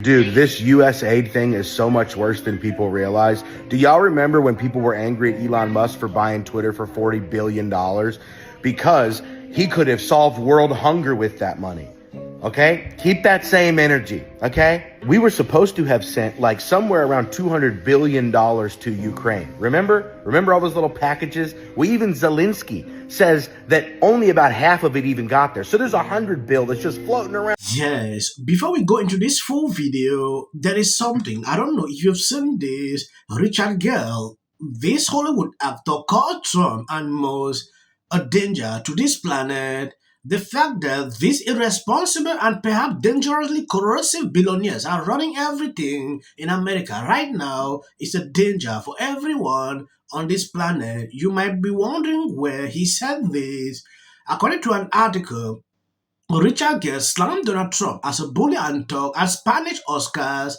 Dude, this US aid thing is so much worse than people realize. Do y'all remember when people were angry at Elon Musk for buying Twitter for $40 billion? Because he could have solved world hunger with that money. Okay? Keep that same energy. Okay? We were supposed to have sent like somewhere around $200 billion to Ukraine. Remember all those little packages? Well, even Zelensky says that only about half of it even got there. So there's $100 billion that's just floating around. Yes, before we go into this full video, there is something. I don't know if you've seen this. Richard Gere, this Hollywood actor, called Trump and Musk a danger to this planet. The fact that these irresponsible and perhaps dangerously corrosive billionaires are running everything in America right now is a danger for everyone on this planet. You might be wondering where he said this. According to an article, Richard Gere slammed Donald Trump as a bully and thug at Spanish Oscars.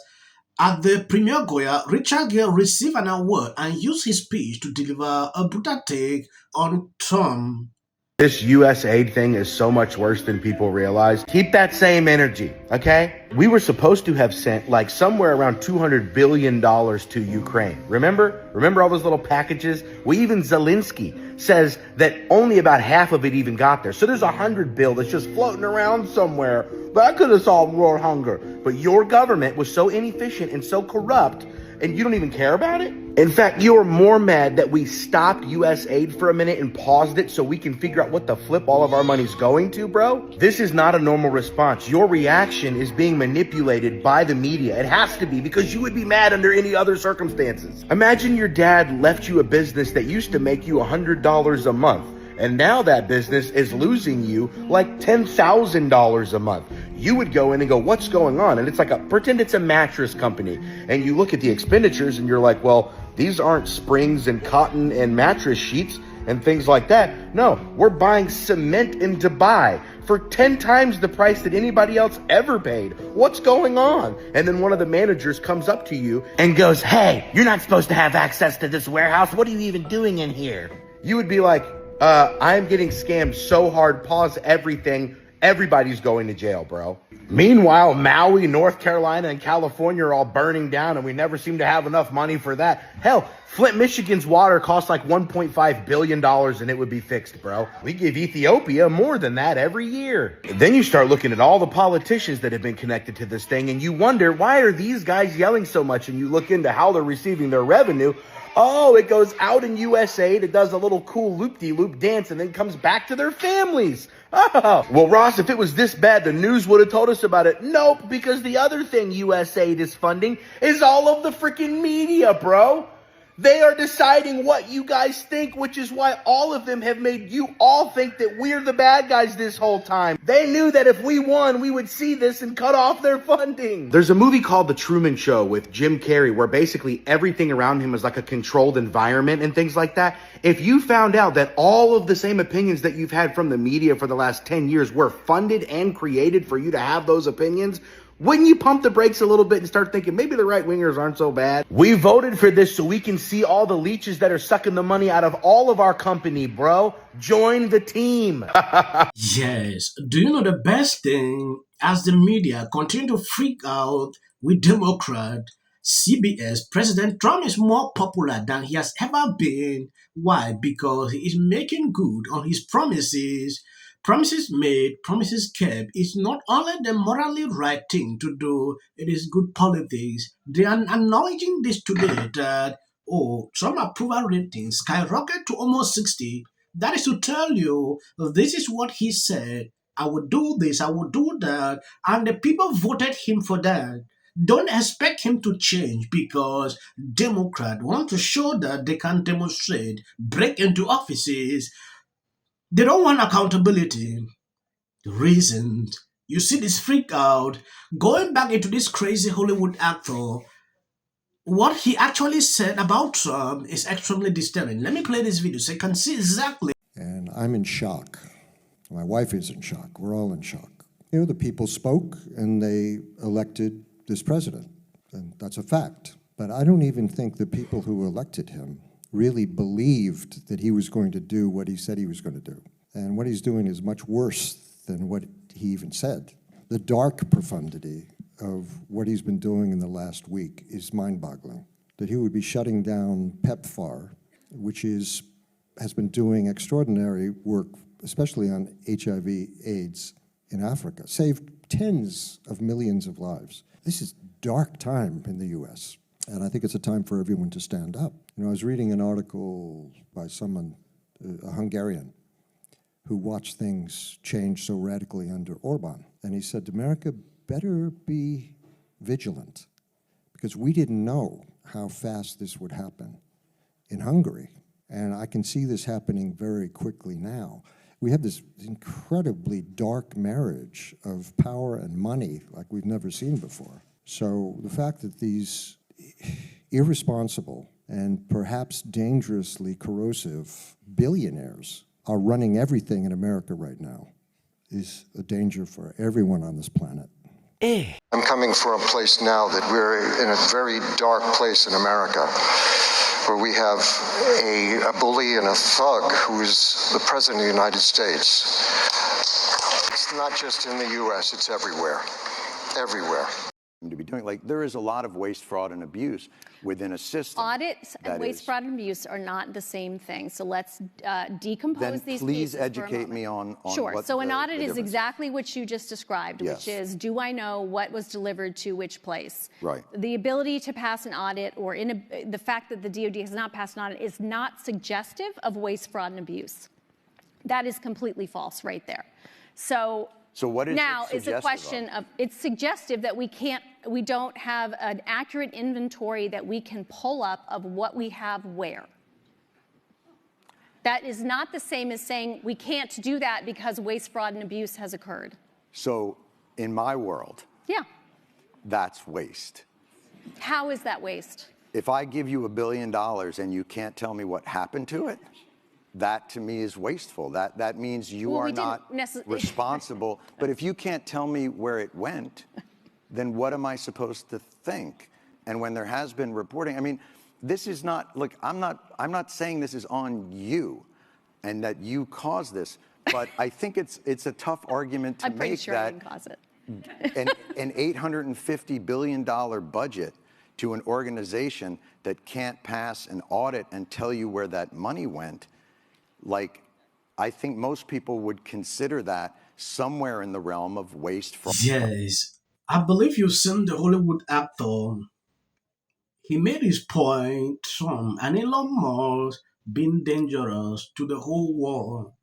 At the premiere Goya, Richard Gere received an award and used his speech to deliver a brutal take on Trump. This US aid thing is so much worse than people realize. Keep that same energy, okay? We were supposed to have sent like somewhere around $200 billion to Ukraine. Remember all those little packages? Well, even Zelensky says that only about half of it even got there. So there's $100 billion that's just floating around somewhere. That could have solved world hunger. But your government was so inefficient and so corrupt, and you don't even care about it? In fact, you're more mad that we stopped US aid for a minute and paused it so we can figure out what the flip all of our money's going to, bro? This is not a normal response. Your reaction is being manipulated by the media. It has to be, because you would be mad under any other circumstances. Imagine your dad left you a business that used to make you $100 a month, and now that business is losing you like $10,000 a month. You would go in and go, what's going on? And it's like, pretend it's a mattress company. And you look at the expenditures and you're like, well, these aren't springs and cotton and mattress sheets and things like that. No, we're buying cement in Dubai for 10 times the price that anybody else ever paid. What's going on? And then one of the managers comes up to you and goes, hey, you're not supposed to have access to this warehouse. What are you even doing in here? You would be like, I'm getting scammed so hard, pause everything. Everybody's going to jail, bro. Meanwhile, Maui, North Carolina, and California are all burning down, and we never seem to have enough money for that. Hell, Flint, Michigan's water costs like $1.5 billion, and it would be fixed, bro. We give Ethiopia more than that every year. Then you start looking at all the politicians that have been connected to this thing, and you wonder, why are these guys yelling so much? And you look into how they're receiving their revenue. Oh, it goes out in USA, it does a little cool loop-de-loop dance, and then comes back to their families. Oh, well, Ross, if it was this bad, the news would have told us about it. Nope, because the other thing USAID is funding is all of the freaking media, bro. They are deciding what you guys think, which is why all of them have made you all think that we're the bad guys this whole time. They knew that if we won, we would see this and cut off their funding. There's a movie called The Truman Show with Jim Carrey where basically everything around him is like a controlled environment and things like that. If you found out that all of the same opinions that you've had from the media for the last 10 years were funded and created for you to have those opinions, wouldn't you pump the brakes a little bit and start thinking maybe the right-wingers aren't so bad? We voted for this so we can see all the leeches that are sucking the money out of all of our company, bro. Join the team. Yes, do you know the best thing? As the media continue to freak out with Democrat, CBS, President Trump is more popular than he has ever been. Why? Because he is making good on his promises. Promises made, promises kept is not only the morally right thing to do, it is good politics. They are acknowledging this today that, oh, Trump approval rating skyrocket to almost 60. That is to tell you, this is what he said. I would do this, I would do that. And the people voted him for that. Don't expect him to change because Democrats want to show that they can demonstrate, break into offices. They don't want accountability. The reasons you see this freak out, going back into this crazy Hollywood actor, what he actually said about Trump is extremely disturbing. Let me play this video so you can see exactly. And I'm in shock. My wife is in shock. We're all in shock. You know, the people spoke and they elected this president, and that's a fact. But I don't even think the people who elected him really believed that he was going to do what he said he was going to do. And what he's doing is much worse than what he even said. The dark profundity of what he's been doing in the last week is mind-boggling. That he would be shutting down PEPFAR, which has been doing extraordinary work, especially on HIV/AIDS in Africa, saved tens of millions of lives. This is dark time in the U.S., and I think it's a time for everyone to stand up. You know, I was reading an article by someone, a Hungarian, who watched things change so radically under Orban, and he said, America better be vigilant, because we didn't know how fast this would happen in Hungary. And I can see this happening very quickly now. We have this incredibly dark marriage of power and money like we've never seen before. So the fact that these irresponsible and perhaps dangerously corrosive billionaires are running everything in America right now is a danger for everyone on this planet. I'm coming from a place now that we're in a very dark place in America, where we have a bully and a thug who's the President of the United States. It's not just in the U.S., it's everywhere. Everywhere. To be doing. Like, there is a lot of waste, fraud, and abuse within a system. Audits and waste, fraud, and abuse are not the same thing. So let's decompose these please pieces for a educate moment. me on Sure. what So an audit the is difference exactly what you just described, Yes. which is, do I know what was delivered to which place? Right. The ability to pass an audit, or the fact that the DOD has not passed an audit, is not suggestive of waste, fraud, and abuse. That is completely false right there. So what is now it it's a question of? it's suggestive that we don't have an accurate inventory that we can pull up of what we have where. That is not the same as saying we can't do that because waste, fraud, and abuse has occurred. So in my world, Yeah. that's waste. How is that waste? If I give you $1 billion and you can't tell me what happened to it, that to me is wasteful. That means you Well, are we didn't not necessarily- responsible. But if you can't tell me where it went, then what am I supposed to think? And when there has been reporting, I mean, this is not, look, I'm not saying this is on you and that you caused this, but I think it's a tough argument to I'm pretty make sure I that didn't cause it. an $850 billion budget to an organization that can't pass an audit and tell you where that money went. Like, I think most people would consider that somewhere in the realm of waste, fraud. Yes, I believe you've seen the Hollywood actor. He made his point, Trump and Elon Musk being dangerous to the whole world.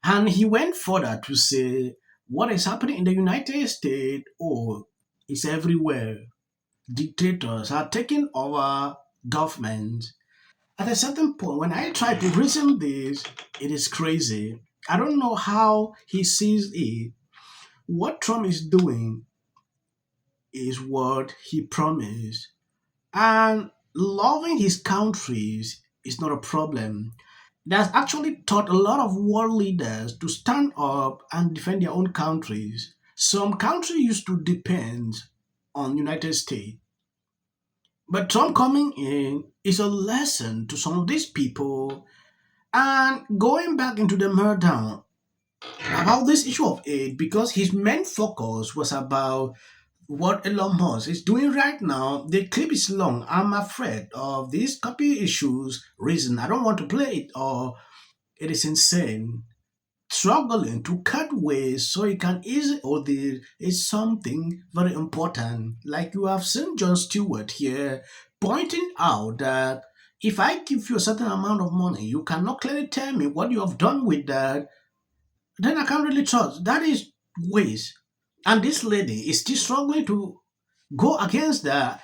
And he went further to say what is happening in the United States, it's everywhere. Dictators are taking over government. At a certain point, when I try to reason this, it is crazy. I don't know how he sees it. What Trump is doing is what he promised. And loving his countries is not a problem. That's actually taught a lot of world leaders to stand up and defend their own countries. Some countries used to depend on United States. But Trump coming in is a lesson to some of these people. And going back into the meltdown about this issue of aid, because his main focus was about what Elon Musk is doing right now. The clip is long. I'm afraid of these copy issues reason. I don't want to play it, or it is insane. Struggling to cut waste so you can easily audit is something very important. Like you have seen Jon Stewart here pointing out that if I give you a certain amount of money, you cannot clearly tell me what you have done with that, then I can't really trust. That is waste. And this lady is still struggling to go against that.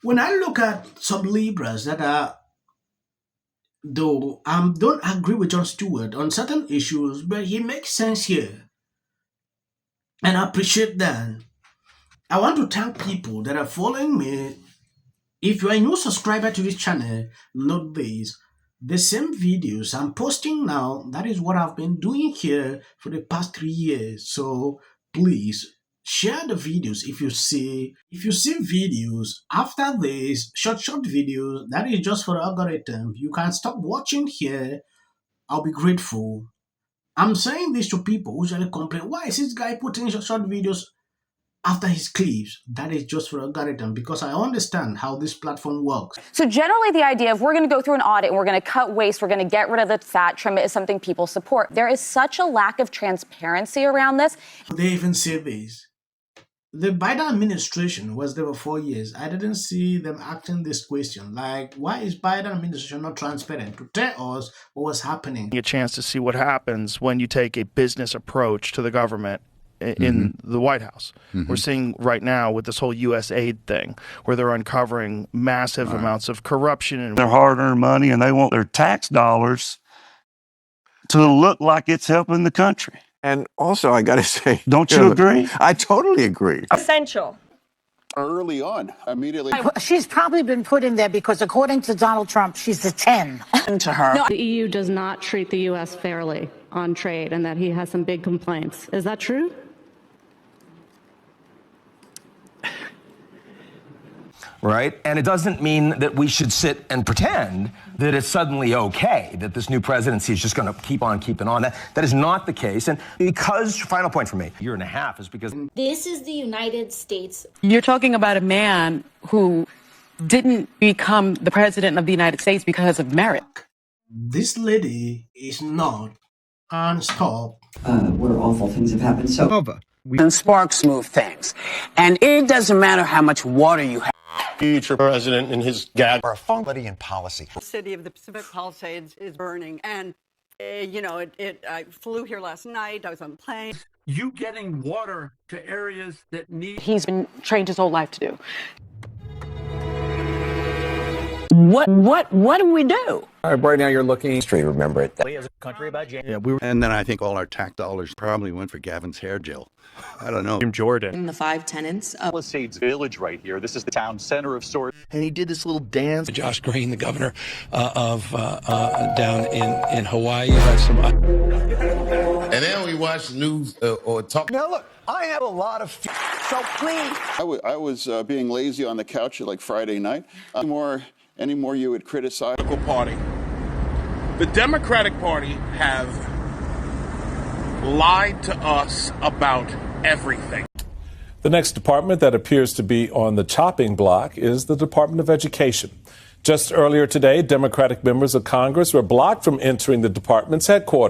When I look at some Libras that are, though I don't agree with Jon Stewart on certain issues, but he makes sense here. And I appreciate that. I want to thank people that are following me. If you are a new subscriber to this channel, note this. The same videos I'm posting now, that is what I've been doing here for the past 3 years. So please share the videos if you see videos after this, short videos, that is just for the algorithm. You can stop watching here. I'll be grateful. I'm saying this to people who usually complain, why is this guy putting short videos? after his clips, that is just for algorithm, because I understand how this platform works. So generally the idea of we're going to go through an audit and we're going to cut waste, we're going to get rid of the fat, trim it, is something people support. There is such a lack of transparency around this. They even say this. The Biden administration was there for 4 years. I didn't see them asking this question. Like, why is Biden administration not transparent to tell us what was happening? A chance to see what happens when you take a business approach to the government in the White House. We're seeing right now with this whole U.S. aid thing, where they're uncovering massive amounts of corruption. And their hard-earned money, and they want their tax dollars to look like it's helping the country. And also, I got to say, don't you agree? I totally agree. Essential. Early on, immediately. She's probably been put in there because, according to Donald Trump, she's a 10. To her. No, the EU does not treat the U.S. fairly on trade, and that he has some big complaints. Is that true? Right? And it doesn't mean that we should sit and pretend that it's suddenly okay, that this new presidency is just going to keep on keeping on. That is not the case. And because, final point for me, a year and a half is because... This is the United States. You're talking about a man who didn't become the president of the United States because of merit. This lady is not unstopped. Where awful things have happened. So, and sparks move things. And it doesn't matter how much water you have. Future president and his gag are somebody in policy. The city of the Pacific Palisades is burning, and I flew here last night. I was on a plane. You getting water to areas that need. He's been trained his whole life to do. What do we do? Right now you're looking straight. Remember it. As a country about January. Yeah, and then I think all our tax dollars probably went for Gavin's hair gel. I don't know. Jim Jordan. In the 5 tenants of Palisades Village right here. This is the town center of sorts. And he did this little dance. Josh Green, the governor of down in Hawaii. Had some. And then we watch the news or talk. Now look, I have a lot of. So please. I was being lazy on the couch like Friday night. Any more you would criticize. Party. The Democratic Party have lied to us about everything. The next department that appears to be on the chopping block is the Department of Education. Just earlier today, Democratic members of Congress were blocked from entering the department's headquarters.